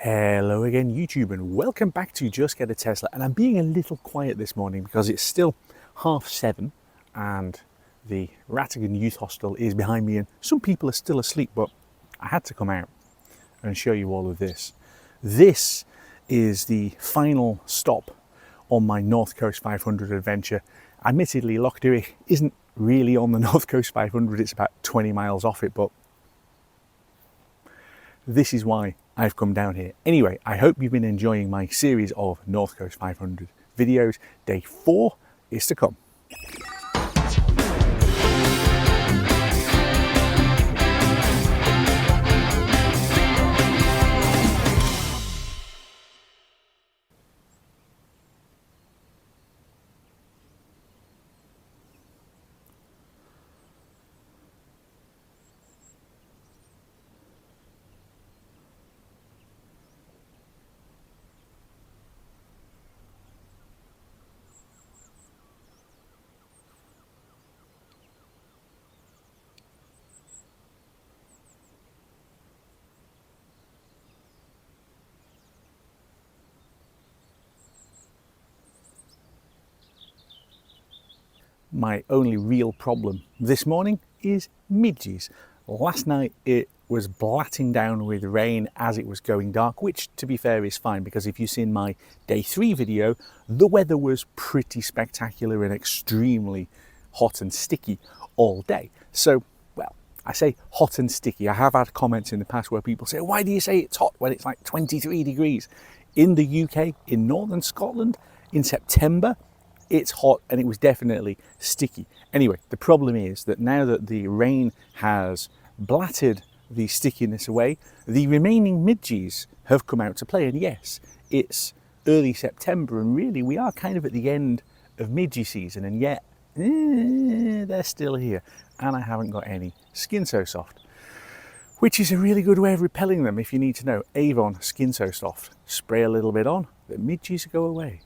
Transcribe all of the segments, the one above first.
Hello again YouTube, and welcome back to Just Get a Tesla. And I'm being a little quiet this morning because it's still 7:30 and the Ratagan Youth Hostel is behind me and some people are still asleep, but I had to come out and show you all of this. This is the final stop on my North Coast 500 adventure. Admittedly, Loch isn't really on the North Coast 500, it's about 20 miles off it, but this is why I've come down here. Anyway, I hope you've been enjoying my series of North Coast 500 videos. Day 4 is to come. My only real problem this morning is midges. Last night it was blatting down with rain as it was going dark, which to be fair is fine because if you've seen my day 3 video, the weather was pretty spectacular and extremely hot and sticky all day. So, well, I say hot and sticky. I have had comments in the past where people say, why do you say it's hot when it's like 23 degrees? In the UK, in northern Scotland, in September, it's hot and it was definitely sticky. Anyway, the problem is that now that the rain has blatted the stickiness away, the remaining midges have come out to play. And yes, it's early September and really we are kind of at the end of midge season, and yet they're still here and I haven't got any Skin So Soft, which is a really good way of repelling them. If you need to know, Avon Skin So Soft. Spray a little bit on, the midges go away.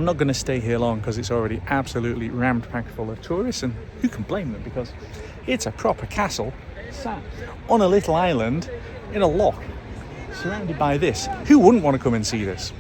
I'm not going to stay here long because it's already absolutely rammed packed full of tourists, and who can blame them, because it's a proper castle sat on a little island in a loch surrounded by this. Who wouldn't want to come and see this?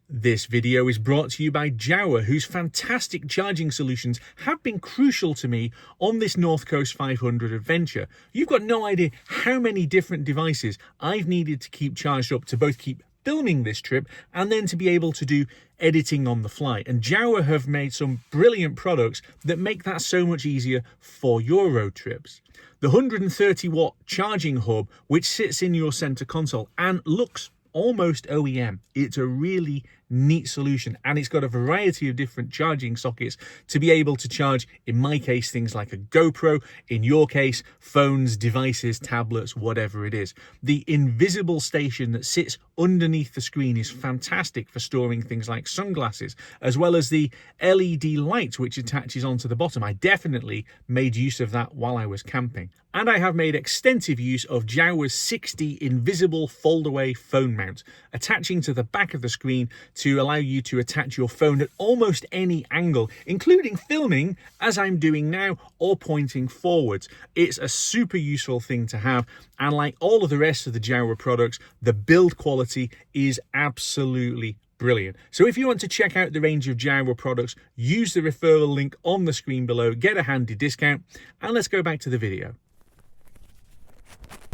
This video is brought to you by Jawa, whose fantastic charging solutions have been crucial to me on this North Coast 500 adventure. You've got no idea how many different devices I've needed to keep charged up to both keep filming this trip and then to be able to do editing on the fly. And Jawa have made some brilliant products that make that so much easier for your road trips. The 130 watt charging hub, which sits in your center console and looks almost OEM. It's a really neat solution, and it's got a variety of different charging sockets to be able to charge, in my case, things like a GoPro, in your case, phones, devices, tablets, whatever it is. The invisible station that sits underneath the screen is fantastic for storing things like sunglasses, as well as the LED light which attaches onto the bottom. I definitely made use of that while I was camping. And I have made extensive use of Jawa's 60 invisible fold-away phone mount, attaching to the back of the screen to allow you to attach your phone at almost any angle, including filming as I'm doing now or pointing forwards. It's a super useful thing to have, and like all of the rest of the Jawa products, the build quality is absolutely brilliant. So if you want to check out the range of Jawa products, use the referral link on the screen below, get a handy discount, and let's go back to the video.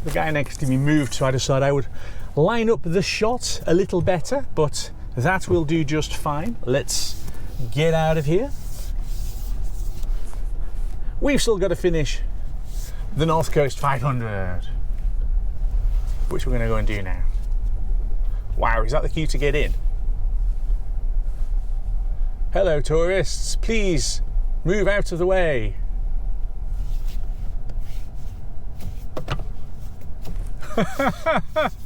The guy next to me moved, so I decided I would line up the shot a little better, but that will do just fine. Let's get out of here. We've still got to finish the North Coast 500, which we're going to go and do now. Wow, is that the queue to get in? Hello tourists, please move out of the way.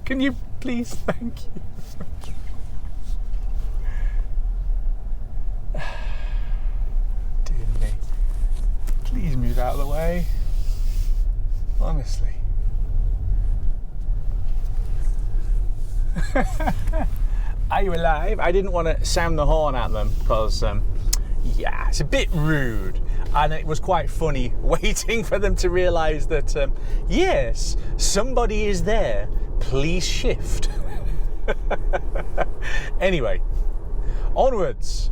Can you please? Thank you. Dear me. Please move out of the way. Honestly. Are you alive? I didn't want to sound the horn at them because, yeah, it's a bit rude. And it was quite funny waiting for them to realise that, yes, somebody is there. Please shift. Anyway, onwards.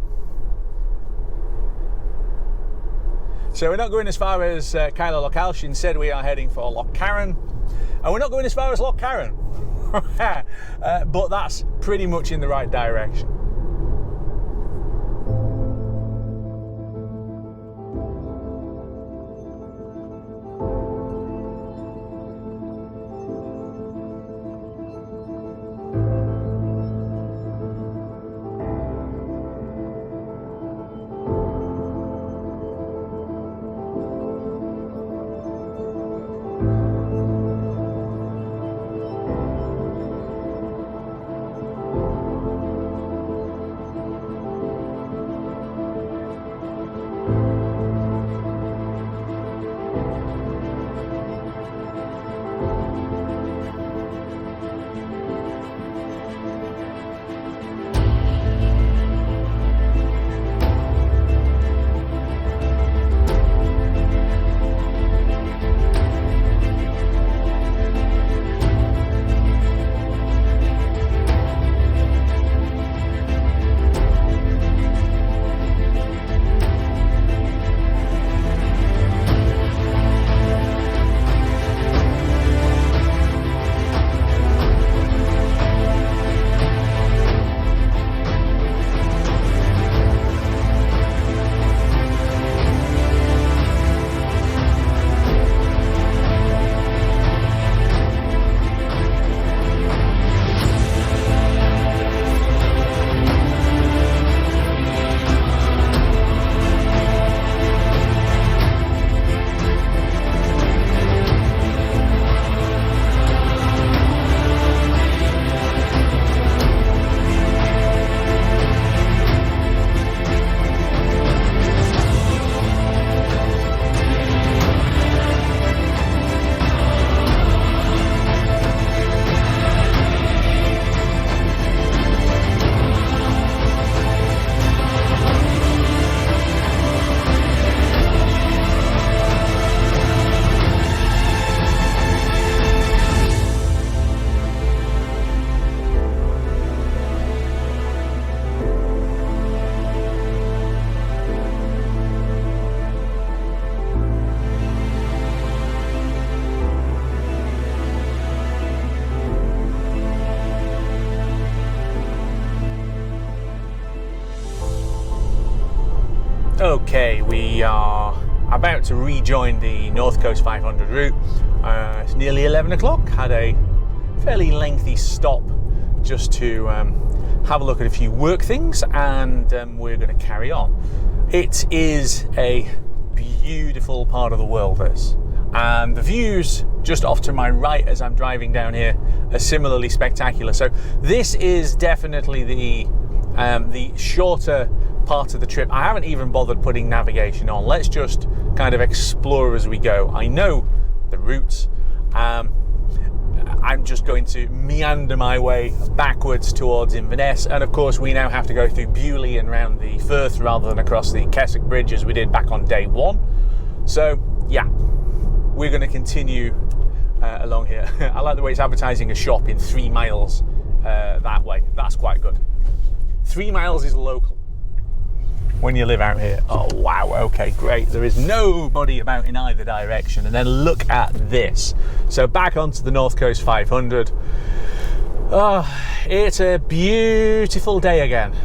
So we're not going as far as Loch. Instead, we are heading for Loch Carron. And we're not going as far as Loch Carron. But that's pretty much in the right direction. Okay, we are about to rejoin the North Coast 500 route. It's nearly 11 o'clock. Had a fairly lengthy stop just to have a look at a few work things, and we're going to carry on. It is a beautiful part of the world, this. And the views just off to my right as I'm driving down here are similarly spectacular. So this is definitely the shorter part of the trip. I haven't even bothered putting navigation on. Let's just kind of explore as we go. I know the routes. I'm just going to meander my way backwards towards Inverness, and of course we now have to go through Bewley and round the Firth rather than across the Keswick Bridge as we did back on day one. So yeah, we're going to continue along here. I like the way it's advertising a shop in 3 miles that way. That's quite good. 3 miles is local when you live out here. Oh wow, okay, great. There is nobody about in either direction. And then look at this. So back onto the North Coast 500. Oh, it's a beautiful day again.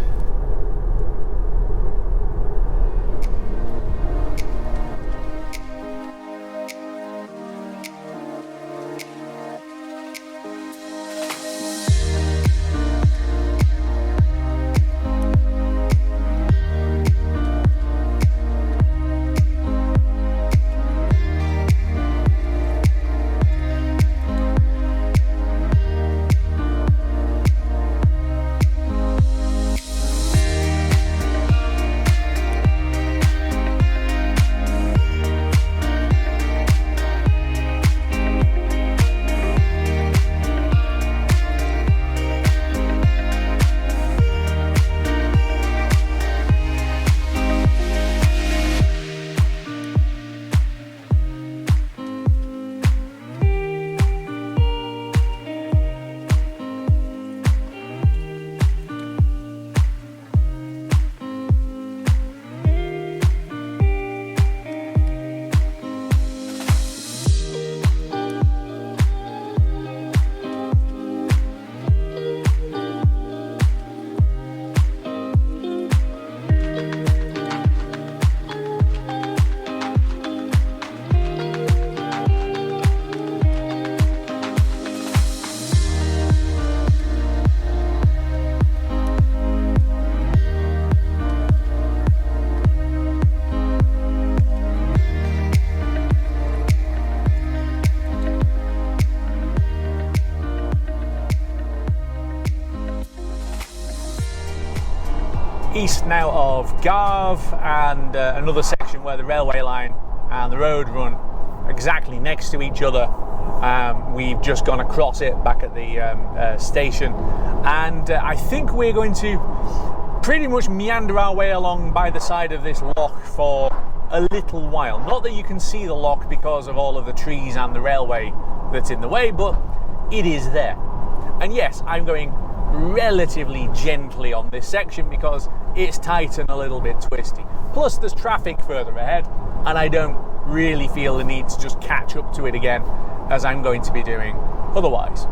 East now of Garve, and another section where the railway line and the road run exactly next to each other. We've just gone across it back at the station, and I think we're going to pretty much meander our way along by the side of this loch for a little while. Not that you can see the loch because of all of the trees and the railway that's in the way, but it is there. And yes, I'm going relatively gently on this section because it's tight and a little bit twisty. Plus there's traffic further ahead, and I don't really feel the need to just catch up to it again, as I'm going to be doing otherwise.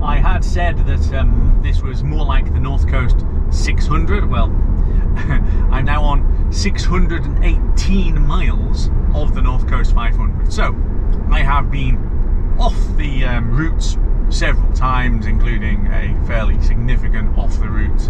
I had said that this was more like the North Coast 600. Well, I'm now on 618 miles of the North Coast 500. So I have been off the routes several times, including a fairly significant off the route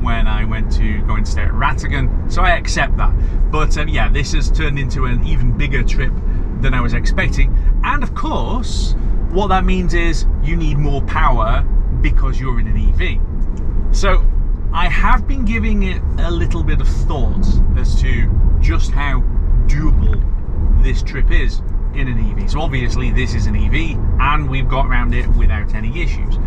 when I went to go and stay at Ratagan, so I accept that. But yeah, this has turned into an even bigger trip than I was expecting, and of course what that means is you need more power because you're in an EV. So I have been giving it a little bit of thought as to just how doable this trip is in an EV. So obviously this is an EV and we've got around it without any issues.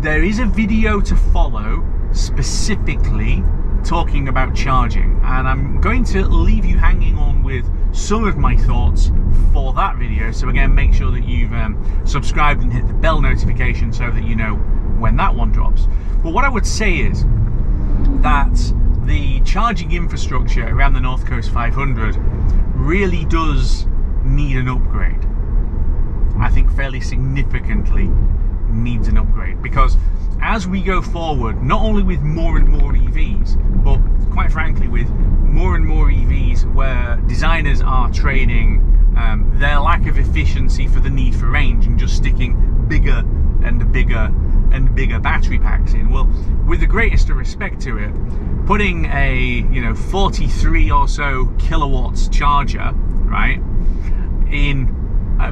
There is a video to follow specifically talking about charging, and I'm going to leave you hanging on with some of my thoughts for that video. So again, make sure that you've subscribed and hit the bell notification so that you know when that one drops. But what I would say is that the charging infrastructure around the North Coast 500 really does need an upgrade. I think fairly significantly needs an upgrade, because as we go forward, not only with more and more EVs, but quite frankly with more and more EVs where designers are trading their lack of efficiency for the need for range and just sticking bigger and bigger and bigger battery packs in. Well, with the greatest of respect to it, putting a 43 or so kilowatts charger, right, in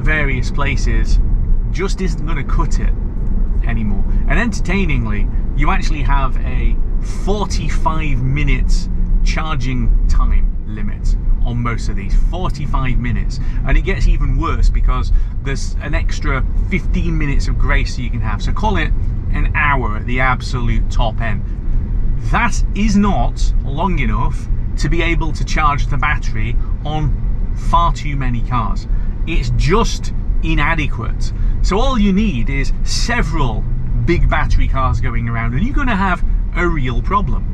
various places just isn't going to cut it anymore. And entertainingly, you actually have a 45 minutes charging time limit on most of these, 45 minutes. And it gets even worse because there's an extra 15 minutes of grace that you can have. So call it an hour at the absolute top end. That is not long enough to be able to charge the battery on far too many cars. It's just inadequate. So all you need is several big battery cars going around and you're going to have a real problem.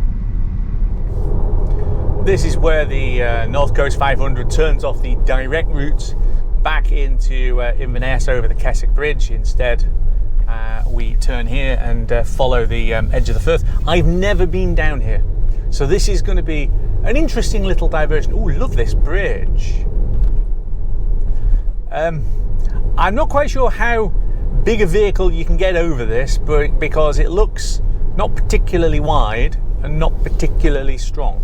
This is where the North Coast 500 turns off the direct route back into Inverness over the Keswick Bridge. Instead, we turn here and follow the edge of the Firth. I've never been down here, so this is going to be an interesting little diversion. Oh, love this bridge. I'm not quite sure how big a vehicle you can get over this, but because it looks not particularly wide and not particularly strong.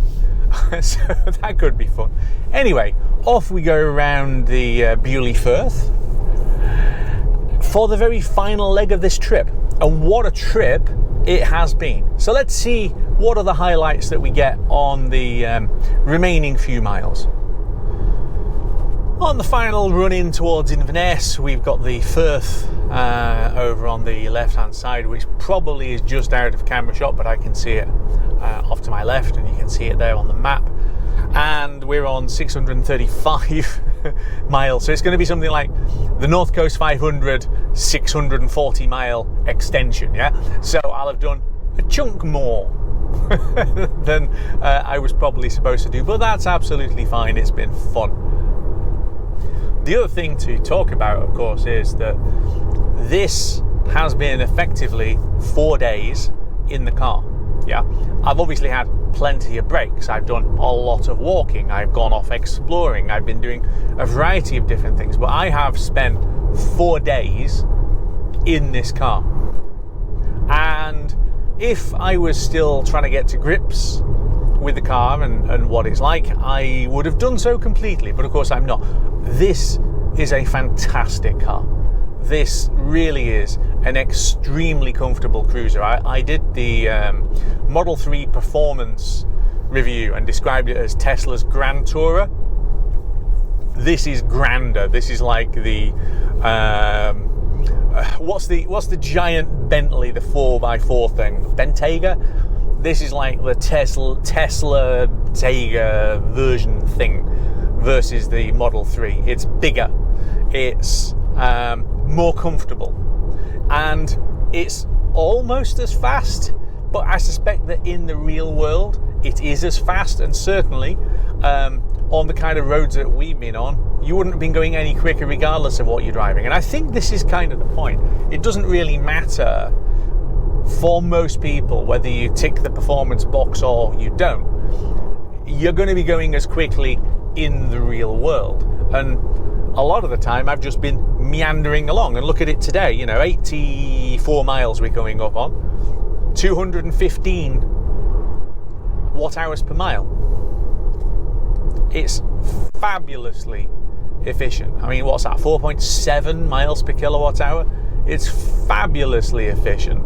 So that could be fun. Anyway, off we go around the Beaulieu Firth for the very final leg of this trip. And what a trip it has been. So let's see what are the highlights that we get on the remaining few miles. On the final run in towards Inverness, we've got the Firth over on the left-hand side, which probably is just out of camera shot, but I can see it off to my left, and you can see it there on the map. And we're on 635 miles, so it's going to be something like the North Coast 500 640 mile extension, yeah? So I'll have done a chunk more than I was probably supposed to do, but that's absolutely fine. It's been fun. The other thing to talk about, of course, is that this has been effectively 4 days in the car. Yeah, I've obviously had plenty of breaks. I've done a lot of walking. I've gone off exploring. I've been doing a variety of different things. But I have spent 4 days in this car. And if I was still trying to get to grips with the car and what it's like, I would have done so completely. But of course I'm not. This is a fantastic car. This really is an extremely comfortable cruiser. I did the Model 3 performance review and described it as Tesla's Grand Tourer. This is grander. This is like the what's the giant Bentley, the 4x4 thing, Bentayga? This is like the Tesla Tayga version thing versus the Model 3. It's bigger, it's more comfortable, and it's almost as fast, but I suspect that in the real world it is as fast, and certainly on the kind of roads that we've been on, you wouldn't have been going any quicker regardless of what you're driving. And I think this is kind of the point. It doesn't really matter for most people whether you tick the performance box or you don't. You're going to be going as quickly in the real world, and a lot of the time I've just been meandering along. And look at it today, 84 miles we're coming up on, 215 watt hours per mile. It's fabulously efficient. I mean, what's that, 4.7 miles per kilowatt hour? It's fabulously efficient.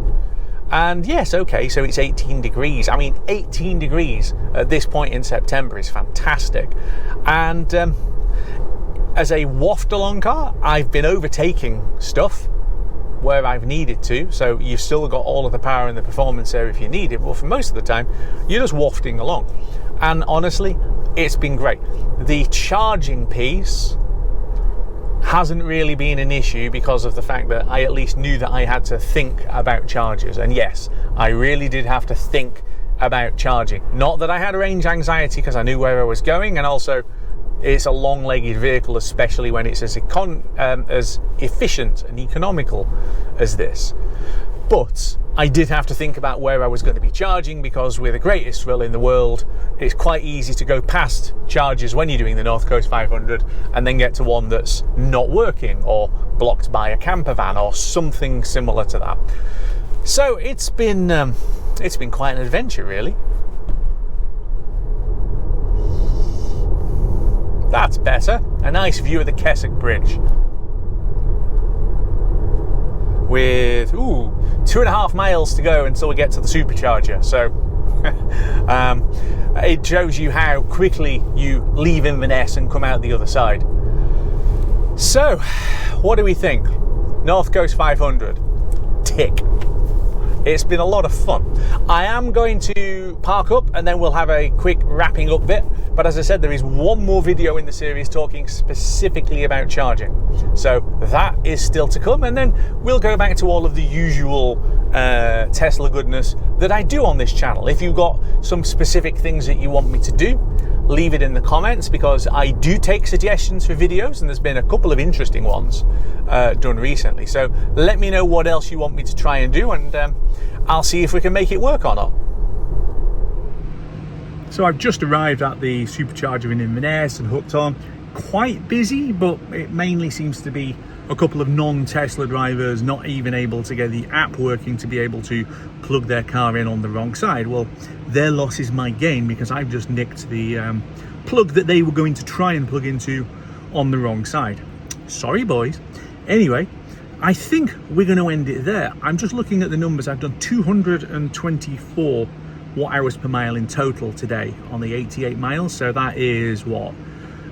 And yes, okay, so it's 18 degrees. I mean, 18 degrees at this point in September is fantastic. And as a waft-along car, I've been overtaking stuff where I've needed to, so you've still got all of the power and the performance there if you need it, but for most of the time, you're just wafting along. And honestly, it's been great. The charging piece hasn't really been an issue because of the fact that I at least knew that I had to think about chargers. And yes, I really did have to think about charging. Not that I had range anxiety because I knew where I was going, and also it's a long-legged vehicle, especially when it's as efficient and economical as this. But I did have to think about where I was going to be charging, because with the greatest thrill in the world, it's quite easy to go past charges when you're doing the North Coast 500 and then get to one that's not working or blocked by a camper van or something similar to that. So it's been quite an adventure, really. That's better. A nice view of the Keswick Bridge. With 2.5 miles to go until we get to the supercharger. So it shows you how quickly you leave Inverness and come out the other side. So, what do we think? North Coast 500. Tick. It's been a lot of fun. I am going to park up and then we'll have a quick wrapping up bit. But as I said, there is one more video in the series talking specifically about charging. So that is still to come. And then we'll go back to all of the usual Tesla goodness that I do on this channel. If you've got some specific things that you want me to do, leave it in the comments, because I do take suggestions for videos and there's been a couple of interesting ones done recently. So let me know what else you want me to try and do, and I'll see if we can make it work or not. So I've just arrived at the supercharger in Inverness and hooked on. Quite busy, but it mainly seems to be a couple of non-Tesla drivers not even able to get the app working to be able to plug their car in on the wrong side. Well, their loss is my gain, because I've just nicked the plug that they were going to try and plug into on the wrong side. Sorry, boys. Anyway, I think we're going to end it there. I'm just looking at the numbers. I've done 224 watt-hours per mile in total today on the 88 miles. So that is what?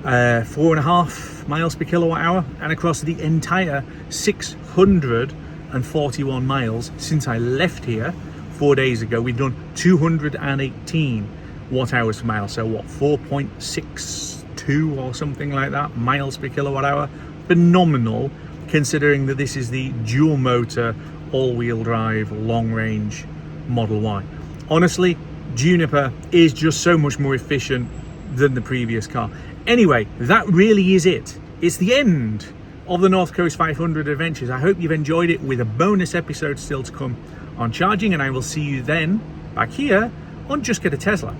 4.5 miles per kilowatt hour, and across the entire 641 miles since I left here 4 days ago, we've done 218 watt hours per mile. So what, 4.62 or something like that miles per kilowatt hour. Phenomenal, considering that this is the dual motor all-wheel drive long range Model Y. Honestly, Juniper is just so much more efficient than the previous car. Anyway, that really is it. It's the end of the North Coast 500 adventures. I hope you've enjoyed it, with a bonus episode still to come on charging, and I will see you then back here on Just Get a Tesla.